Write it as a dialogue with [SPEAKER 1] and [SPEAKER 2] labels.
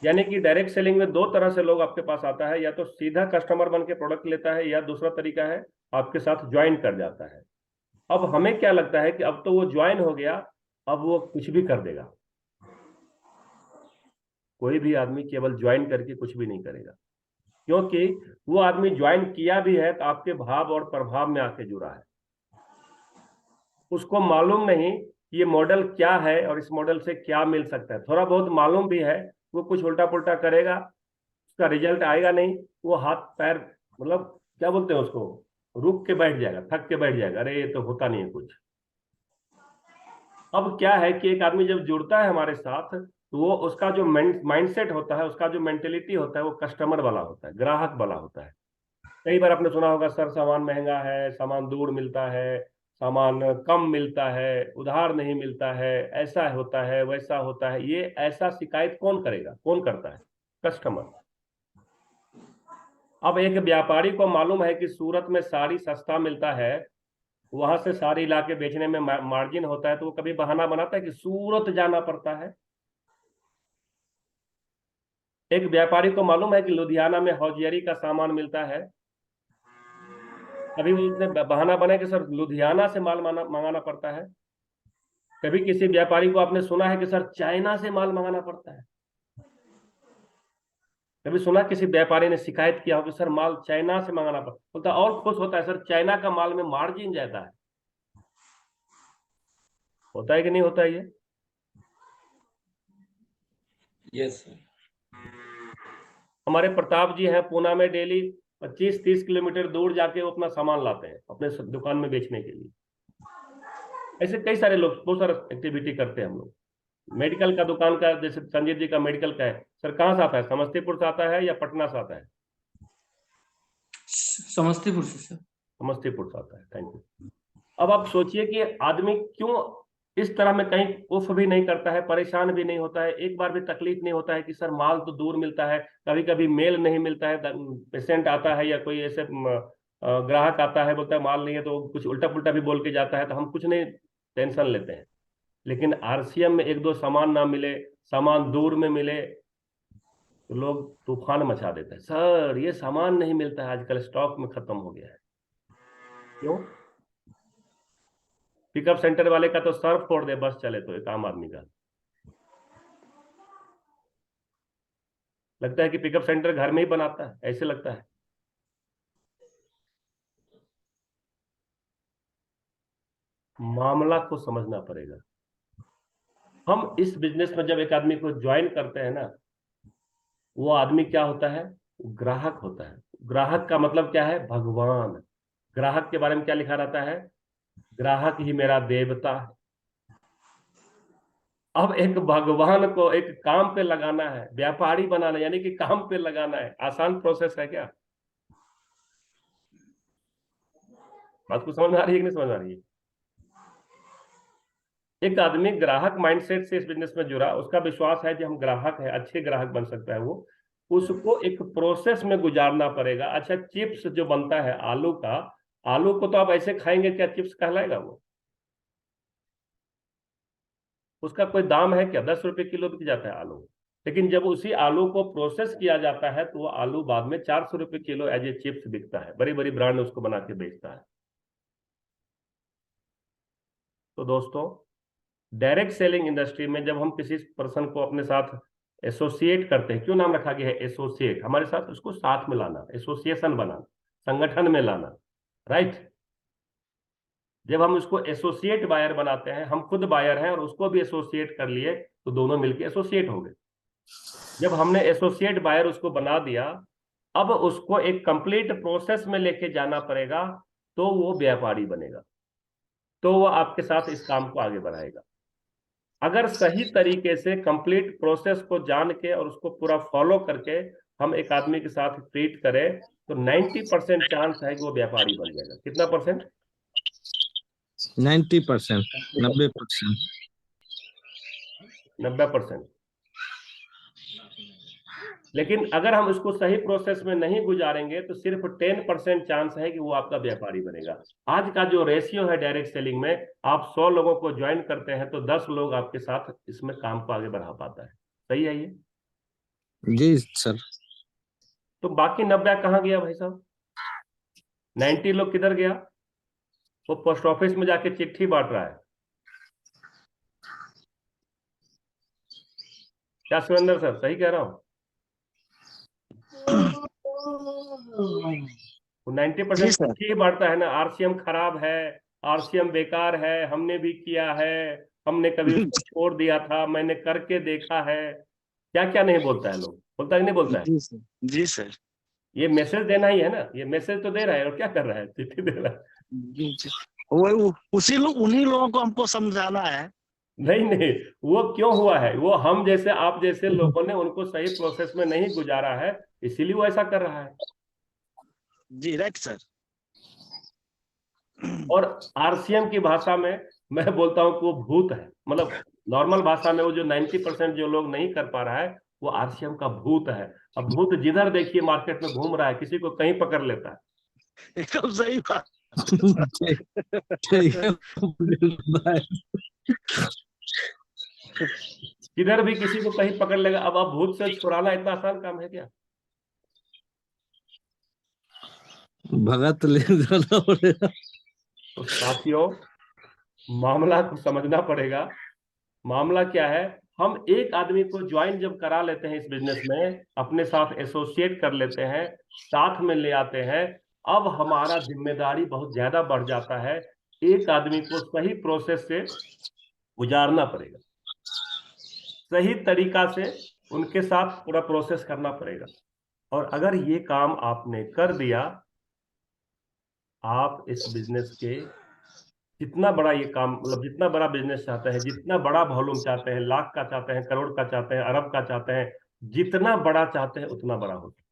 [SPEAKER 1] यानी कि direct selling में दो तरह से लोग आपके पास आता है, या तो सीधा कस्टमर बन के प्रोडक्ट लेता है, या दूसरा तरीका है आपके साथ ज्वाइन कर जाता है। अब हमें क्या लगता है कि अब तो वो ज्वाइन हो गया, अब वो कुछ भी कर देगा। कोई भी आदमी केवल ज्वाइन करके कुछ भी नहीं करेगा, क्योंकि वो आदमी ज्वाइन किया भी है तो आपके भाव और प्रभाव में आके जुड़ा है। उसको मालूम नहीं कि ये मॉडल क्या है और इस मॉडल से क्या मिल सकता है। थोड़ा बहुत मालूम भी है, वो कुछ उल्टा पुल्टा करेगा, उसका रिजल्ट आएगा नहीं। वो हाथ पैर, मतलब क्या बोलते हैं उसको, रुक के बैठ जाएगा, थक के बैठ जाएगा, अरे ये तो होता नहीं है कुछ। अब क्या है कि एक आदमी जब जुड़ता है हमारे साथ, तो वो उसका जो माइंडसेट होता है, उसका जो मेंटेलिटी होता है, वो कस्टमर वाला होता है, ग्राहक वाला होता है। कई बार आपने सुना होगा, सर सामान महंगा है, सामान दूर मिलता है, सामान कम मिलता है, उधार नहीं मिलता है, ऐसा होता है, वैसा होता है। ये ऐसा शिकायत कौन करेगा, कौन करता है? कस्टमर। अब एक व्यापारी को मालूम है कि सूरत में साड़ी सस्ता मिलता है, वहां से साड़ी लाके बेचने में मार्जिन होता है, तो वो कभी बहाना बनाता है कि सूरत जाना पड़ता है? एक व्यापारी को मालूम है कि लुधियाना में हौजियरी का सामान मिलता है, कभी वो उसने बहाना बनाया कि सर लुधियाना से माल मंगाना पड़ता है? कभी किसी व्यापारी को आपने सुना है कि सर चाइना से माल मंगाना पड़ता है? कभी सुना किसी व्यापारी ने शिकायत किया हो कि सर माल चाइना से मंगाना पड़ता? बोलता और खुश होता है, सर चाइना का माल में मार्जिन ज्यादा है। होता है कि नहीं होता है ये?
[SPEAKER 2] Yes sir.
[SPEAKER 1] हमारे प्रताप जी हैं पूना में, डेली 25-30 किलोमीटर दूर जाके वो अपना सामान लाते हैं अपने दुकान में बेचने के लिए। ऐसे कई सारे लोग बहुत सारा एक्टिविटी करते हैं हम लोग। मेडिकल का दुकान का, जैसे संजीव जी का मेडिकल का है, सर कहाँ से आता है, समस्तीपुर से आता है या पटना से आता है?
[SPEAKER 2] समस्तीपुर से सर।
[SPEAKER 1] समस्तीपुर से आता है, थैंक यू। अब आप सोचिए कि आदमी क्यों इस तरह में कहीं उफ भी नहीं करता है, परेशान भी नहीं होता है, एक बार भी तकलीफ नहीं होता है कि सर माल तो दूर मिलता है, कभी कभी मेल नहीं मिलता है, पेशेंट आता है या कोई ऐसे ग्राहक आता है, बोलता है माल नहीं है, तो कुछ उल्टा पुल्टा भी बोल के जाता है, तो हम कुछ नहीं टेंशन लेते हैं। लेकिन आरसीएम में एक दो सामान ना मिले, सामान दूर में मिले, तो लोग तूफान मचा देते हैं, सर ये सामान नहीं मिलता है आजकल, स्टॉक में खत्म हो गया है। क्यों? पिकअप सेंटर वाले का तो सर फोड़ दे बस चले तो, एक आम आदमी का लगता है कि पिकअप सेंटर घर में ही बनाता है, ऐसे लगता है। मामला को समझना पड़ेगा। हम इस बिजनेस में जब एक आदमी को ज्वाइन करते हैं ना, वो आदमी क्या होता है? ग्राहक होता है। ग्राहक का मतलब क्या है? भगवान। ग्राहक के बारे में क्या लिखा रहता है? ग्राहक ही मेरा देवता है। अब एक भगवान को एक काम पे लगाना है, व्यापारी बनाना, यानी कि काम पे लगाना है, आसान प्रोसेस है क्या? बात को समझ में आ रही है कि नहीं समझ में आ रही है? एक आदमी ग्राहक माइंडसेट से इस बिजनेस में जुड़ा, उसका विश्वास है कि हम ग्राहक है, अच्छे ग्राहक बन सकता है वो, उसको एक प्रोसेस में गुजारना पड़ेगा। अच्छा, चिप्स जो बनता है आलू का, आलू को तो आप ऐसे खाएंगे, क्या चिप्स कहलाएगा वो? उसका कोई दाम है क्या? 10 रुपए किलो बिक जाता है आलू। लेकिन जब उसी आलू को प्रोसेस किया जाता है, तो वो आलू बाद में 400 रुपए किलो एज ए चिप्स बिकता है, बड़ी बड़ी ब्रांड उसको बना के बेचता है। तो दोस्तों, डायरेक्ट सेलिंग इंडस्ट्री में जब हम किसी पर्सन को अपने साथ एसोसिएट करते हैं, क्यों नाम रखा गया है एसोसिएट? हमारे साथ उसको साथ में लाना, एसोसिएशन बनाना, संगठन में लाना, राइट? जब हम उसको एसोसिएट बायर बनाते हैं, हम खुद बायर हैं और उसको भी एसोसिएट कर लिए, तो दोनों मिलकर एसोसिएट हो गए। जब हमने एसोसिएट बायर उसको बना दिया, अब उसको एक कंप्लीट प्रोसेस में लेके जाना पड़ेगा, तो वो व्यापारी बनेगा, तो वो आपके साथ इस काम को आगे बढ़ाएगा। अगर सही तरीके से कंप्लीट प्रोसेस को जान के और उसको पूरा फॉलो करके हम एक आदमी के साथ ट्रीट करें, तो 90% चांस है कि वो व्यापारी बन जाएगा। कितना परसेंट?
[SPEAKER 3] 90%, 90%।
[SPEAKER 1] 90%। लेकिन अगर हम उसको सही प्रोसेस में नहीं गुजारेंगे, तो सिर्फ 10% चांस है कि वो आपका व्यापारी बनेगा। आज का जो रेशियो है डायरेक्ट सेलिंग में, आप 100 लोगों को ज्वाइन करते हैं तो 10 लोग आपके साथ इसमें काम को आगे बढ़ा पाता है। सही है ये?
[SPEAKER 3] जी सर।
[SPEAKER 1] तो बाकी 90 कहाँ गया भाई साहब? 90 लोग किधर गया? वो पोस्ट ऑफिस में जाके चिट्ठी बांट रहा है। क्या सुरेंद्र सर सही कह रहा हूँ? वो 90%
[SPEAKER 4] जी सर।
[SPEAKER 1] चिट्ठी ही बांटता है ना, आरसीएम खराब है, आरसीएम बेकार है, हमने भी किया है, हमने कभी उसको छोड़ दिया था, मैंने करके देखा है। क्या क्या नहीं बोलता है, लोग बोलता है कि नहीं बोलता है?
[SPEAKER 4] जी सर। जी सर।
[SPEAKER 1] ये मैसेज देना ही है ना, ये मैसेज तो दे रहा है, और क्या कर रहा है? चिट्ठी दे रहा है।
[SPEAKER 4] जी जी। उन्हीं लोगों को हमको समझाना है।
[SPEAKER 1] नहीं नहीं, वो क्यों हुआ है? वो हम जैसे आप जैसे लोगों ने उनको सही प्रोसेस में नहीं गुजारा है, इसीलिए वो ऐसा कर रहा है।
[SPEAKER 4] जी राइट सर।
[SPEAKER 1] और आरसीएम की भाषा में मैं बोलता हूँ कि वो भूत है, मतलब नॉर्मल भाषा में वो जो 90% जो लोग नहीं कर पा रहा है, वो आरसीएम का भूत है। अब भूत जिधर देखिए मार्केट में घूम रहा है, किसी को कहीं पकड़ लेता है।
[SPEAKER 4] एकदम सही बात।
[SPEAKER 3] ठीक है।
[SPEAKER 1] किधर भी किसी को कहीं पकड़ लेगा। अब भूत से छुड़ाना इतना आसान काम है क्या?
[SPEAKER 3] भगत ले जाना पड़ेगा।
[SPEAKER 1] तो साथियों, मामला को समझना पड़ेगा। मामला क्या है? हम एक आदमी को ज्वाइन जब करा लेते हैं इस बिजनेस में, अपने साथ एसोसिएट कर लेते हैं, साथ में ले आते हैं, अब हमारा जिम्मेदारी बहुत ज्यादा बढ़ जाता है। एक आदमी को सही प्रोसेस से गुजारना पड़ेगा, सही तरीका से उनके साथ पूरा प्रोसेस करना पड़ेगा। और अगर ये काम आपने कर दिया, आप इस बिजनेस के जितना बड़ा ये काम, मतलब जितना बड़ा बिजनेस चाहते हैं, जितना बड़ा वॉल्यूम चाहते हैं, लाख का चाहते हैं, करोड़ का चाहते हैं, अरब का चाहते हैं, जितना बड़ा चाहते हैं उतना बड़ा हो सकता है।